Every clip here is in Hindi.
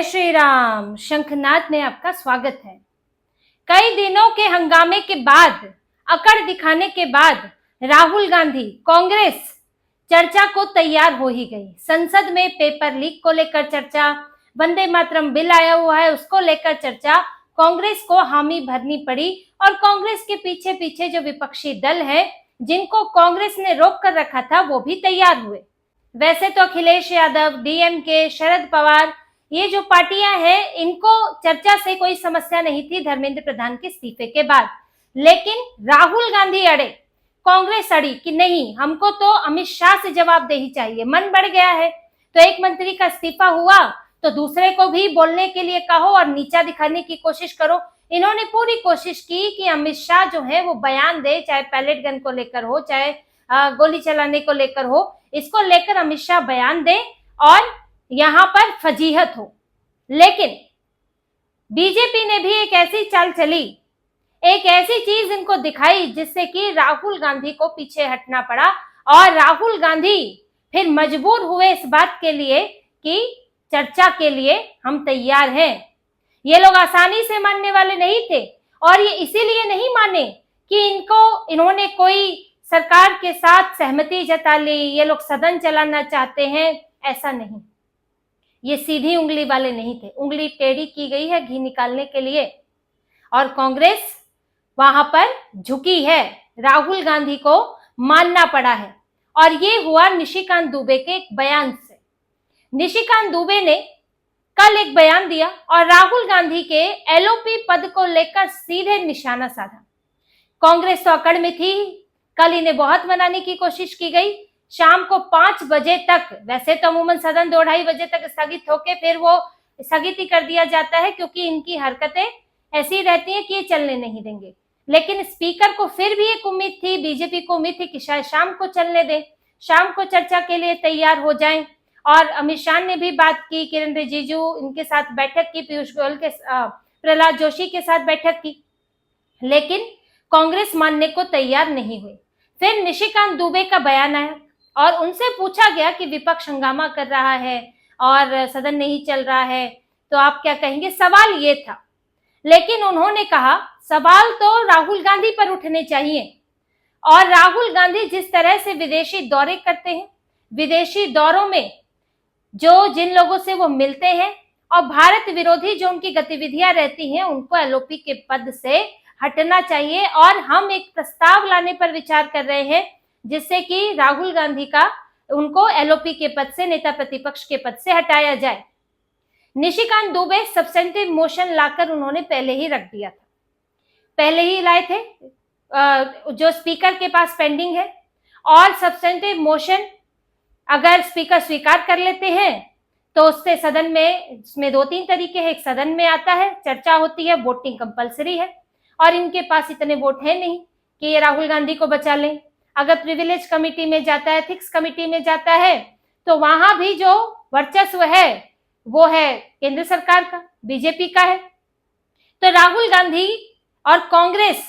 जय श्री राम। शंखनाद में आपका स्वागत है। कई दिनों के हंगामे के बाद, अकड़ दिखाने के बाद राहुल गांधी कांग्रेस चर्चा को तैयार हो ही गई। संसद में पेपर लीक को लेकर चर्चा, वंदे मातरम बिल आया हुआ है उसको लेकर चर्चा, कांग्रेस को हामी भरनी पड़ी और कांग्रेस के पीछे पीछे जो विपक्षी दल है जिनको कांग्रेस ने रोक कर रखा था वो भी तैयार हुए। वैसे तो अखिलेश यादव, डीएमके, शरद पवार, ये जो पार्टियां हैं इनको चर्चा से कोई समस्या नहीं थी धर्मेंद्र प्रधान के इस्तीफे के बाद, लेकिन राहुल गांधी अड़े, कांग्रेस अड़ी कि नहीं, हमको तो अमित शाह से जवाबदेही चाहिए। मन बढ़ गया है तो एक मंत्री का इस्तीफा हुआ तो दूसरे को भी बोलने के लिए कहो और नीचा दिखाने की कोशिश करो। इन्होंने पूरी कोशिश की कि अमित शाह जो है वो बयान दे, चाहे पैलेट गन को लेकर हो, चाहे गोली चलाने को लेकर हो, इसको लेकर अमित शाह बयान दे और यहां पर फजीहत हो। लेकिन बीजेपी ने भी एक ऐसी चाल चली, एक ऐसी चीज इनको दिखाई जिससे कि राहुल गांधी को पीछे हटना पड़ा और राहुल गांधी फिर मजबूर हुए इस बात के लिए कि चर्चा के लिए हम तैयार हैं। ये लोग आसानी से मानने वाले नहीं थे और ये इसीलिए नहीं माने कि इन्होंने कोई सरकार के साथ सहमति जता ली, ये लोग सदन चलाना चाहते हैं, ऐसा नहीं। ये सीधी उंगली वाले नहीं थे, उंगली टेढ़ी की गई है घी निकालने के लिए और कांग्रेस वहां पर झुकी है। राहुल गांधी को मानना पड़ा है और ये हुआ निशिकांत दुबे के एक बयान से। निशिकांत दुबे ने कल एक बयान दिया और राहुल गांधी के एलओपी पद को लेकर सीधे निशाना साधा। कांग्रेस तो अकड़ में थी, कल इन्हें बहुत मनाने की कोशिश की गई। शाम को 5 बजे तक, वैसे तो अमूमन सदन 2-2:30 बजे तक स्थगित होके फिर वो स्थगित ही कर दिया जाता है क्योंकि इनकी हरकतें ऐसी रहती हैं कि ये चलने नहीं देंगे, लेकिन स्पीकर को फिर भी एक उम्मीद थी, बीजेपी को उम्मीद थी कि शायद शाम को चलने दें, शाम को चर्चा के लिए तैयार हो जाएं। और अमित शाह ने भी बात की, किरण रिजिजू इनके साथ बैठक की, पीयूष गोयल के प्रहलाद जोशी के साथ बैठक की, लेकिन कांग्रेस मानने को तैयार नहीं हुई। फिर निशिकांत दुबे का बयान आया और उनसे पूछा गया कि विपक्ष हंगामा कर रहा है और सदन नहीं चल रहा है तो आप क्या कहेंगे, सवाल ये था। लेकिन उन्होंने कहा सवाल तो राहुल गांधी पर उठने चाहिए और राहुल गांधी जिस तरह से विदेशी दौरे करते हैं, विदेशी दौरों में जिन लोगों से वो मिलते हैं और भारत विरोधी जो उनकी गतिविधियां रहती हैं, उनको एलओपी के पद से हटना चाहिए और हम एक प्रस्ताव लाने पर विचार कर रहे हैं जिससे कि राहुल गांधी का उनको एलओपी के पद से, नेता प्रतिपक्ष के पद से हटाया जाए। निशिकांत दुबे सब्सटेंटिव मोशन लाकर उन्होंने पहले ही रख दिया था, पहले ही लाए थे जो स्पीकर के पास पेंडिंग है। और सब्सटेंटिव मोशन अगर स्पीकर स्वीकार कर लेते हैं तो उससे सदन में, इसमें 2-3 तरीके हैं। एक सदन में आता है, चर्चा होती है, वोटिंग कंपलसरी है और इनके पास इतने वोट है नहीं कि ये राहुल गांधी को बचा लें। अगर प्रिविलेज कमिटी में जाता है, एथिक्स कमिटी में जाता है तो वहां भी जो वर्चस्व है वो है केंद्र सरकार का, बीजेपी का है। तो राहुल गांधी और कांग्रेस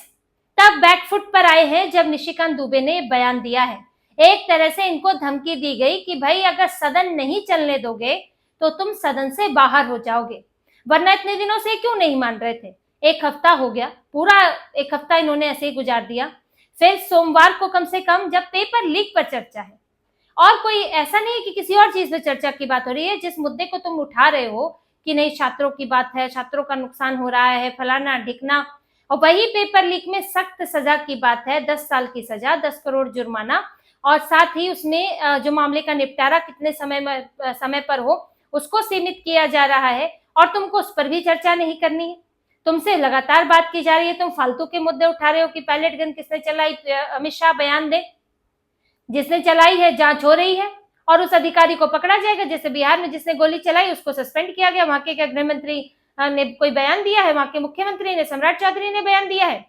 तब बैकफुट पर आए हैं जब निशिकांत दुबे ने बयान दिया है। एक तरह से इनको धमकी दी गई कि भाई अगर सदन नहीं चलने दोगे तो तुम सदन से बाहर हो जाओगे, वरना इतने दिनों से क्यों नहीं मान रहे थे। 1 हफ्ता हो गया, पूरा 1 हफ्ता इन्होंने ऐसे ही गुजार दिया। फिर सोमवार को कम से कम, जब पेपर लीक पर चर्चा है और कोई ऐसा नहीं है कि किसी और चीज पे चर्चा की बात हो रही है, जिस मुद्दे को तुम उठा रहे हो कि नहीं छात्रों की बात है, छात्रों का नुकसान हो रहा है, फलाना ढिकना, और वही पेपर लीक में सख्त सजा की बात है, 10 साल की सजा, 10 करोड़ जुर्माना और साथ ही उसमें जो मामले का निपटारा कितने समय पर हो उसको सीमित किया जा रहा है और तुमको उस पर भी चर्चा नहीं करनी है। तुमसे लगातार बात की जा रही है, तुम फालतू के मुद्दे उठा रहे हो कि पैलेट गन किसने चलाई, अमित शाह बयान दे, जिसने चलाई है जांच हो रही है और उस अधिकारी को पकड़ा जाएगा। जैसे बिहार में जिसने गोली चलाई उसको सस्पेंड किया गया, वहां के गृह मंत्री ने कोई बयान दिया है, वहां के मुख्यमंत्री ने, सम्राट चौधरी ने बयान दिया है।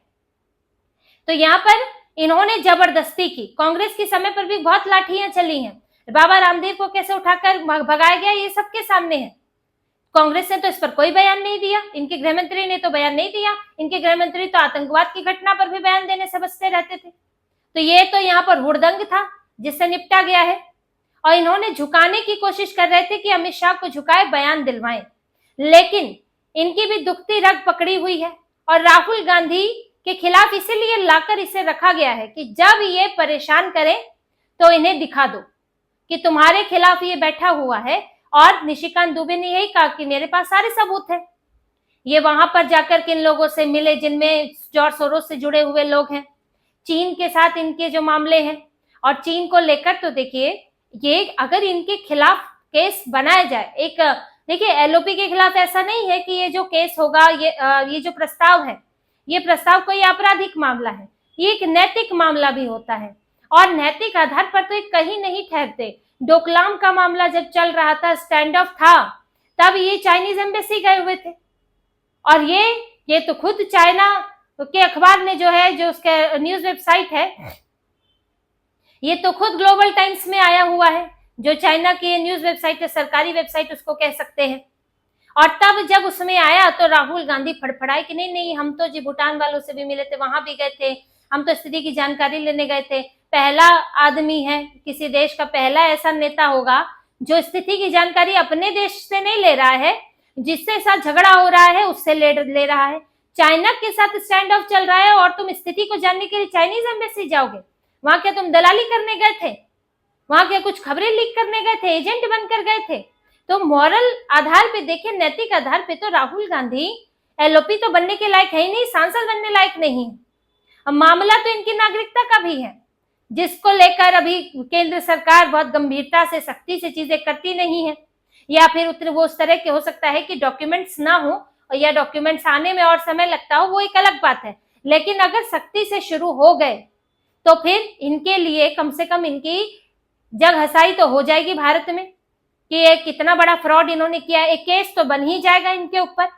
तो यहाँ पर इन्होंने जबरदस्ती की। कांग्रेस के समय पर भी बहुत लाठियां चली हैं, बाबा रामदेव को कैसे उठाकर भगाया गया ये सबके सामने है। कांग्रेस ने तो इस पर कोई बयान नहीं दिया, इनके गृह मंत्री ने तो बयान नहीं दिया, इनके गृह मंत्री तो आतंकवाद की घटना पर भी बयान देने से बचते रहते थे। तो ये तो यहाँ पर हुड़दंग था जिससे निपटा गया है और इन्होंने झुकाने की कोशिश कर रहे थे कि अमित शाह को झुकाए, बयान दिलवाएं। लेकिन इनकी भी दुखती रग पकड़ी हुई है और राहुल गांधी के खिलाफ इसीलिए लाकर इसे रखा गया है कि जब ये परेशान करें तो इन्हें दिखा दो कि तुम्हारे खिलाफ ये बैठा हुआ है। और निशिकांत दुबे ने यही कहा कि मेरे पास सारे सबूत हैं। ये वहां पर जाकर किन लोगों से मिले जिनमें जॉर्ज सोरोस से जुड़े हुए लोग हैं, चीन के साथ इनके जो मामले हैं। और चीन को लेकर तो देखिए, ये अगर इनके खिलाफ केस बनाया जाए, एक देखिए एलओपी के खिलाफ ऐसा नहीं है कि ये जो केस होगा, ये जो प्रस्ताव है, ये प्रस्ताव कोई आपराधिक मामला है, ये एक नैतिक मामला भी होता है और नैतिक आधार पर तो ये कहीं नहीं ठहरते। डोकलाम का मामला जब चल रहा था, स्टैंड ऑफ था, तब ये चाइनीज एम्बेसी गए हुए थे और ये तो खुद चाइना के अखबार ने जो है, जो उसका न्यूज वेबसाइट है, ये तो खुद ग्लोबल टाइम्स में आया हुआ है, जो चाइना की न्यूज वेबसाइट है, सरकारी वेबसाइट उसको कह सकते हैं। और तब जब उसमें आया तो राहुल गांधी फड़फड़ाए कि नहीं नहीं, हम तो जी भूटान वालों से भी मिले थे, वहां भी गए थे, हम तो स्थिति की जानकारी लेने गए थे। पहला आदमी है, किसी देश का पहला ऐसा नेता होगा जो स्थिति की जानकारी अपने देश से नहीं ले रहा है, जिससे साथ झगड़ा हो रहा है उससे ले रहा है। चाइना के साथ स्टैंड ऑफ चल रहा है और तुम स्थिति को जानने के लिए चाइनीज एम्बेसी जाओगे? वहां क्या तुम दलाली करने गए थे? वहां क्या कुछ खबरें लीक करने गए थे? एजेंट बनकर गए थे? तो मॉरल आधार पे देखें, नैतिक आधार पे तो राहुल गांधी एलओपी तो बनने के लायक है ही नहीं, सांसद बनने लायक नहीं। अब मामला तो इनकी नागरिकता का भी है, जिसको लेकर अभी केंद्र सरकार बहुत गंभीरता से, सख्ती से चीजें करती नहीं है, या फिर उतने वो उस तरह के हो सकता है कि डॉक्यूमेंट्स ना हो या डॉक्यूमेंट्स आने में और समय लगता हो, वो एक अलग बात है। लेकिन अगर सख्ती से शुरू हो गए तो फिर इनके लिए कम से कम इनकी जग हसाई तो हो जाएगी भारत में कि ये कितना बड़ा फ्रॉड इन्होंने किया है। एक केस तो बन ही जाएगा इनके ऊपर।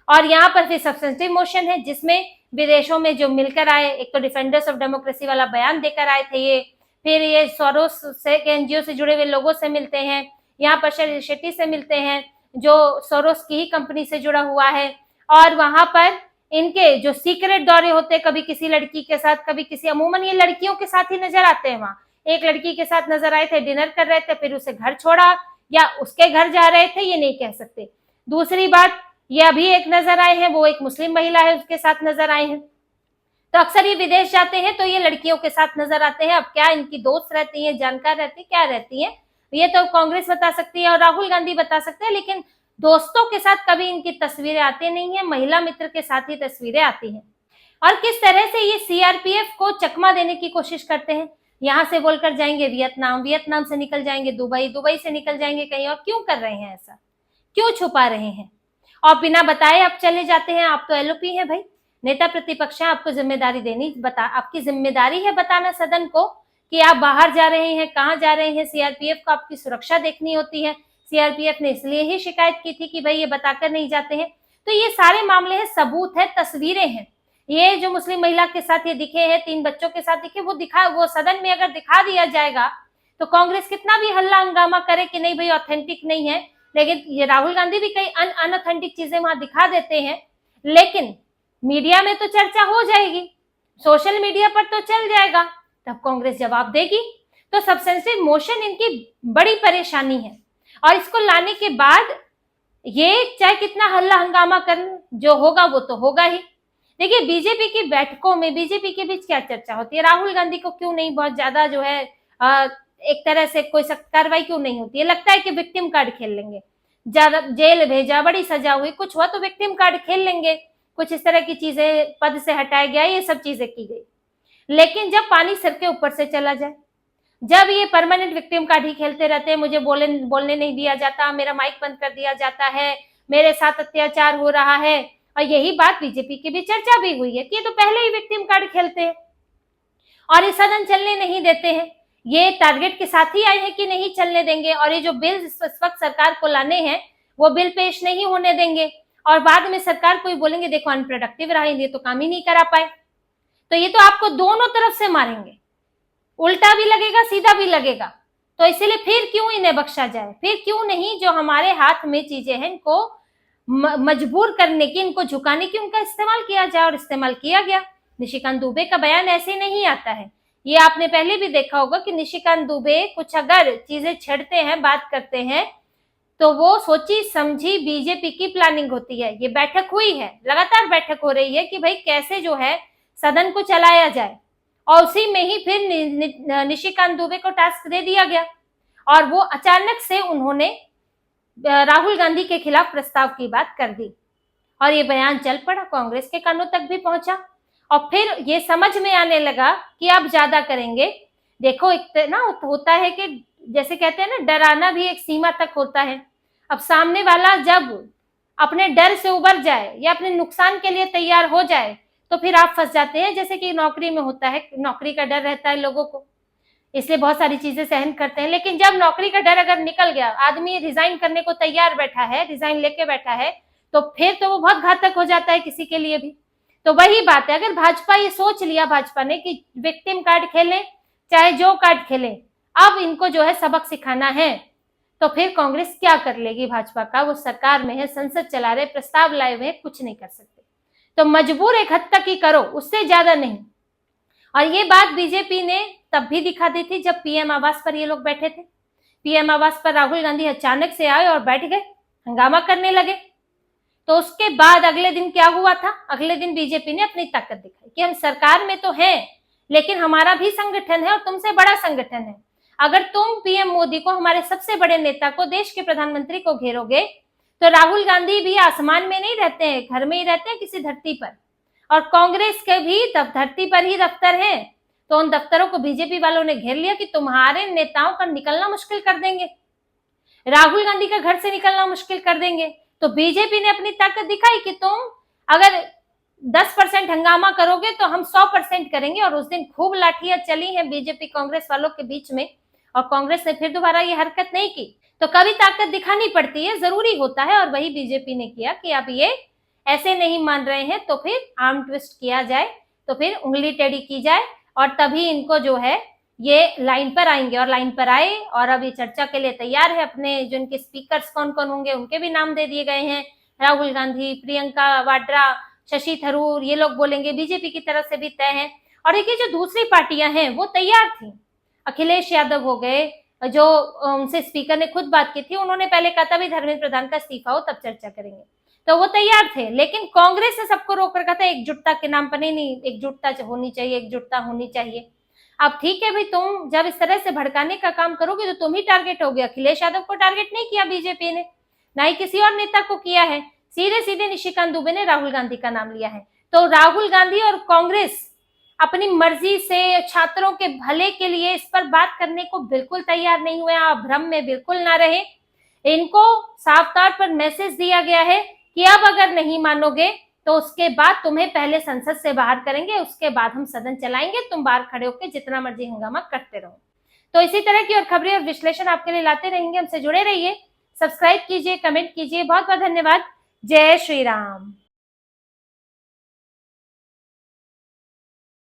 और यहाँ पर फिर सब्सटेंटिव मोशन है, जिसमें विदेशों में जो मिलकर आए, एक तो डिफेंडर्स ऑफ डेमोक्रेसी वाला बयान देकर आए थे ये, फिर ये सोरोस से एनजीओ से जुड़े हुए लोगों से मिलते हैं, यहाँ पर शेट्टी से मिलते हैं जो सोरोस की ही कंपनी से जुड़ा हुआ है। और वहां पर इनके जो सीक्रेट दौरे होते हैं, कभी किसी लड़की के साथ, कभी किसी, अमूमन ये लड़कियों के साथ ही नजर आते हैं। वहां एक लड़की के साथ नजर आए थे, डिनर कर रहे थे, फिर उसे घर छोड़ा या उसके घर जा रहे थे, ये नहीं कह सकते। दूसरी बात, ये अभी एक नजर आए हैं, वो एक मुस्लिम महिला है, उसके साथ नजर आए हैं। तो अक्सर ये विदेश जाते हैं तो ये लड़कियों के साथ नजर आते हैं। अब क्या इनकी दोस्त रहती है, जानकार रहती है, क्या रहती है, ये तो कांग्रेस बता सकती है और राहुल गांधी बता सकते हैं। लेकिन दोस्तों के साथ कभी इनकी तस्वीरें आती नहीं है, महिला मित्र के साथ ही तस्वीरें आती हैं। और किस तरह से ये सीआरपीएफ को चकमा देने की कोशिश करते हैं। यहाँ से बोलकर जाएंगे वियतनाम, वियतनाम से निकल जाएंगे दुबई, दुबई से निकल जाएंगे कहीं और। क्यों कर रहे हैं ऐसा, क्यों छुपा रहे हैं? और बिना बताए आप चले जाते हैं। आप तो एलओपी है भाई, नेता प्रतिपक्ष है, आपको जिम्मेदारी देनी, आपकी जिम्मेदारी है बताना सदन को कि आप बाहर जा रहे हैं, कहाँ जा रहे हैं। सीआरपीएफ को आपकी सुरक्षा देखनी होती है। सीआरपीएफ ने इसलिए ही शिकायत की थी कि भाई ये बताकर नहीं जाते हैं। तो ये सारे मामले हैं, सबूत है, तस्वीरें हैं। ये जो मुस्लिम महिला के साथ ये दिखे हैं, 3 बच्चों के साथ दिखे, वो सदन में अगर दिखा दिया जाएगा तो कांग्रेस कितना भी हल्ला हंगामा करे कि नहीं भाई ऑथेंटिक नहीं है, लेकिन ये राहुल गांधी भी कई अनऑथेंटिक चीजें वहां दिखा देते हैं, लेकिन मीडिया में तो चर्चा हो जाएगी, सोशल मीडिया पर तो चल जाएगा, तब कांग्रेस जवाब देगी। तो सब्सटेंटिव मोशन इनकी बड़ी परेशानी है। और इसको लाने के बाद ये चाहे कितना हल्ला हंगामा कर, जो होगा वो तो होगा ही। देखिए बीजेपी की बैठकों में बीजेपी के बीच क्या चर्चा होती है, राहुल गांधी को क्यों नहीं बहुत ज्यादा जो है एक तरह से कोई सख्त कार्रवाई क्यों नहीं होती है? लगता है कि विक्टिम कार्ड खेल लेंगे, ज्यादा जेल भेजा, बड़ी सजा हुई, कुछ हुआ तो विक्टिम कार्ड खेल लेंगे, कुछ इस तरह की चीजें, पद से हटाया गया, ये सब चीजें की गई। लेकिन जब पानी सिर के ऊपर से चला जाए, जब ये परमानेंट विक्टिम कार्ड ही खेलते रहते हैं, मुझे बोलने नहीं दिया जाता, मेरा माइक बंद कर दिया जाता है, मेरे साथ अत्याचार हो रहा है, और यही बात बीजेपी की भी चर्चा भी हुई है कि ये तो पहले ही विक्टिम कार्ड खेलते हैं और ये सदन चलने नहीं देते हैं। ये टारगेट के साथ ही आए हैं कि नहीं चलने देंगे, और ये जो बिल इस वक्त सरकार को लाने हैं वो बिल पेश नहीं होने देंगे, और बाद में सरकार को ही बोलेंगे देखो अनप्रोडक्टिव रहा, ये तो काम ही नहीं करा पाए। तो ये तो आपको दोनों तरफ से मारेंगे, उल्टा भी लगेगा, सीधा भी लगेगा। तो इसीलिए फिर क्यों इन्हें बख्शा जाए, फिर क्यों नहीं जो हमारे हाथ में चीजें हैं इनको मजबूर करने की, इनको झुकाने की, उनका इस्तेमाल किया जाए। और इस्तेमाल किया गया। निशिकांत दुबे का बयान ऐसे नहीं आता है, ये आपने पहले भी देखा होगा कि निशिकांत दुबे कुछ अगर चीजें छेड़ते हैं, बात करते हैं, तो वो सोची समझी बीजेपी की प्लानिंग होती है। ये बैठक हुई है, लगातार बैठक हो रही है कि भाई कैसे जो है सदन को चलाया जाए, और उसी में ही फिर निशिकांत दुबे को टास्क दे दिया गया और वो अचानक से उन्होंने राहुल गांधी के खिलाफ प्रस्ताव की बात कर दी और ये बयान चल पड़ा, कांग्रेस के कानों तक भी पहुंचा और फिर ये समझ में आने लगा कि अब ज्यादा करेंगे। देखो एक ना होता है कि जैसे कहते हैं ना, डराना भी एक सीमा तक होता है। अब सामने वाला जब अपने डर से उबर जाए या अपने नुकसान के लिए तैयार हो जाए तो फिर आप फंस जाते हैं। जैसे कि नौकरी में होता है, नौकरी का डर रहता है लोगों को, इसलिए बहुत सारी चीजें सहन करते हैं, लेकिन जब नौकरी का डर अगर निकल गया, आदमी रिजाइन करने को तैयार बैठा है, रिजाइन लेके बैठा है, तो फिर तो वो बहुत घातक हो जाता है किसी के लिए भी। तो वही बात है, अगर भाजपा ये सोच लिया भाजपा ने कि विक्टिम कार्ड खेलें चाहे जो कार्ड खेलें, अब इनको जो है सबक सिखाना है, तो फिर कांग्रेस क्या कर लेगी? भाजपा का वो सरकार में है, संसद चला रहे, प्रस्ताव लाए हुए, कुछ नहीं कर सकते। तो मजबूर एक हद तक ही करो, उससे ज्यादा नहीं। और ये बात बीजेपी ने तब भी दिखा दी थी जब पीएम आवास पर ये लोग बैठे थे। पीएम आवास पर राहुल गांधी अचानक से आए और बैठ गए, हंगामा करने लगे। तो उसके बाद अगले दिन क्या हुआ था? अगले दिन बीजेपी ने अपनी ताकत दिखाई कि हम सरकार में तो हैं, लेकिन हमारा भी संगठन है और तुमसे बड़ा संगठन है। अगर तुम पीएम मोदी को, हमारे सबसे बड़े नेता को, देश के प्रधानमंत्री को घेरोगे, तो राहुल गांधी भी आसमान में नहीं रहते हैं, घर में ही रहते हैं किसी धरती पर, और कांग्रेस के भी धरती पर ही दफ्तर है। तो उन दफ्तरों को बीजेपी वालों ने घेर लिया कि तुम्हारे नेताओं का निकलना मुश्किल कर देंगे, राहुल गांधी का घर से निकलना मुश्किल कर देंगे। तो बीजेपी ने अपनी ताकत दिखाई कि तुम अगर 10% हंगामा करोगे तो हम 100% करेंगे। और उस दिन खूब लाठियां चली हैं बीजेपी कांग्रेस वालों के बीच में, और कांग्रेस ने फिर दोबारा ये हरकत नहीं की। तो कभी ताकत दिखानी पड़ती है, जरूरी होता है, और वही बीजेपी ने किया कि अब ये ऐसे नहीं मान रहे हैं तो फिर आर्म ट्विस्ट किया जाए, तो फिर उंगली टेढ़ी की जाए, और तभी इनको जो है ये लाइन पर आएंगे। और लाइन पर आए और अब ये चर्चा के लिए तैयार है। अपने जो इनके स्पीकर्स कौन कौन होंगे उनके भी नाम दे दिए गए हैं, राहुल गांधी, प्रियंका वाड्रा, शशि थरूर, ये लोग बोलेंगे। बीजेपी की तरफ से भी तय है। और देखिए जो दूसरी पार्टियां हैं वो तैयार थी, अखिलेश यादव हो गए, जो उनसे स्पीकर ने खुद बात की थी, उन्होंने पहले कहा था भी धर्मेंद्र प्रधान का इस्तीफा हो तब चर्चा करेंगे, तो वो तैयार थे। लेकिन कांग्रेस ने सबको रोक रखा था एकजुटता के नाम पर। नहीं, एकजुटता होनी चाहिए, एकजुटता होनी चाहिए। अब ठीक है भाई, तुम जब इस तरह से भड़काने का काम करोगे तो तुम ही टारगेट हो गया। अखिलेश यादव को टारगेट नहीं किया बीजेपी ने, ना ही किसी और नेता को किया है, सीधे सीधे निशिकांत दुबे ने राहुल गांधी का नाम लिया है। तो राहुल गांधी और कांग्रेस अपनी मर्जी से छात्रों के भले के लिए इस पर बात करने को बिल्कुल तैयार नहीं हुए। आप भ्रम में बिल्कुल ना रहे। इनको साफ तौर पर मैसेज दिया गया है कि अब अगर नहीं मानोगे तो उसके बाद तुम्हें पहले संसद से बाहर करेंगे, उसके बाद हम सदन चलाएंगे, तुम बाहर खड़े होकर जितना मर्जी हंगामा करते रहो। तो इसी तरह की और खबरें और विश्लेषण आपके लिए लाते रहेंगे। हमसे जुड़े रहिए, सब्सक्राइब कीजिए, कमेंट कीजिए। बहुत बहुत धन्यवाद। जय श्री राम।